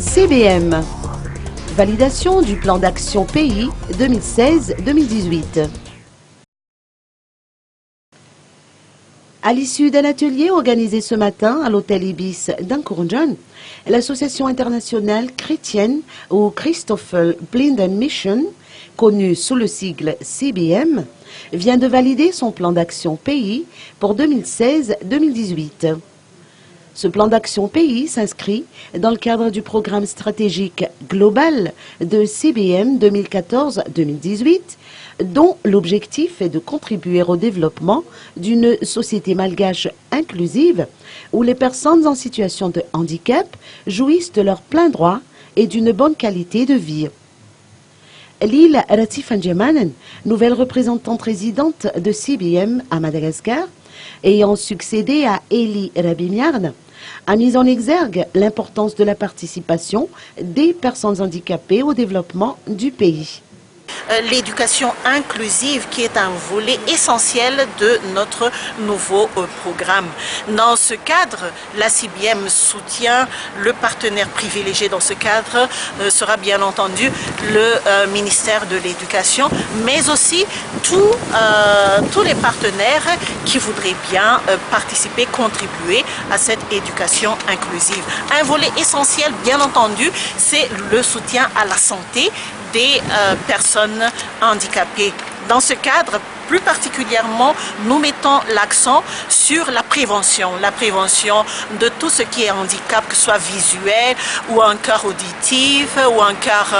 CBM. Validation du plan d'action pays 2016-2018. À l'issue d'un atelier organisé ce matin à l'hôtel Ibis d'Ankourndjan, l'association internationale chrétienne ou Christoffel Blinden Mission, connue sous le sigle CBM, vient de valider son plan d'action pays pour 2016-2018. Ce plan d'action pays s'inscrit dans le cadre du programme stratégique global de CBM 2014-2018, dont l'objectif est de contribuer au développement d'une société malgache inclusive où les personnes en situation de handicap jouissent de leur plein droit et d'une bonne qualité de vie. Lila Ratifanjemanen, nouvelle représentante résidente de CBM à Madagascar, ayant succédé à Eli Rabimiarn, a mis en exergue l'importance de la participation des personnes handicapées au développement du pays. L'éducation inclusive qui est un volet essentiel de notre nouveau programme. Dans ce cadre, la CBM soutient le partenaire privilégié dans ce cadre sera bien entendu le ministère de l'Éducation, mais aussi tous les partenaires qui voudraient bien participer, contribuer à cette éducation inclusive. Un volet essentiel, bien entendu, c'est le soutien à la santé des personnes handicapées. Dans ce cadre, plus particulièrement, nous mettons l'accent sur la prévention de tout ce qui est handicap, que ce soit visuel ou encore auditif, ou encore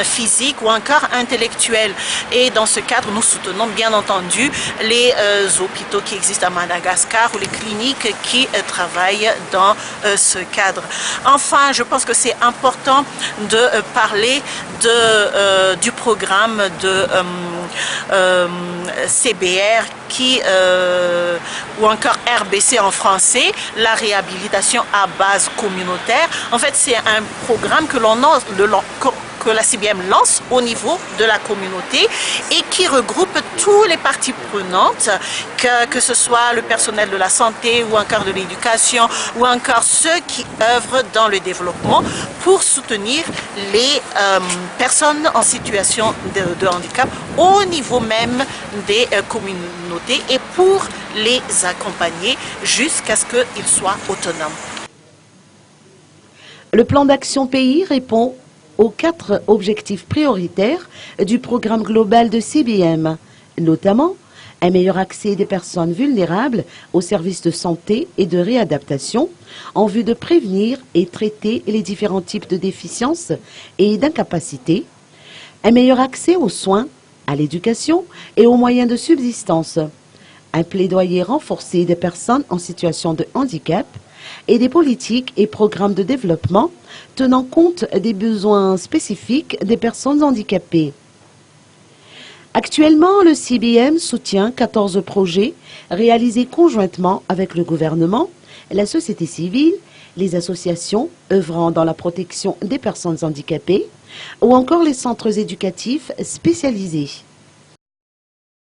physique, ou encore intellectuel. Et dans ce cadre, nous soutenons bien entendu les hôpitaux qui existent à Madagascar ou les cliniques qui travaillent dans ce cadre. Enfin, je pense que c'est important de parler du programme de CBR ou encore RBC en français, la réhabilitation à base communautaire. En fait, c'est un programme que la CBM lance au niveau de la communauté et qui regroupe tous les parties prenantes, que ce soit le personnel de la santé ou encore de l'éducation ou encore ceux qui œuvrent dans le développement pour soutenir les personnes en situation de handicap au niveau même des communautés et pour les accompagner jusqu'à ce qu'ils soient autonomes. Le plan d'action pays répond aux 4 objectifs prioritaires du programme global de CBM, notamment un meilleur accès des personnes vulnérables aux services de santé et de réadaptation en vue de prévenir et traiter les différents types de déficiences et d'incapacités, un meilleur accès aux soins, à l'éducation et aux moyens de subsistance, un plaidoyer renforcé des personnes en situation de handicap et des politiques et programmes de développement tenant compte des besoins spécifiques des personnes handicapées. Actuellement, le CBM soutient 14 projets réalisés conjointement avec le gouvernement, la société civile, les associations œuvrant dans la protection des personnes handicapées ou encore les centres éducatifs spécialisés.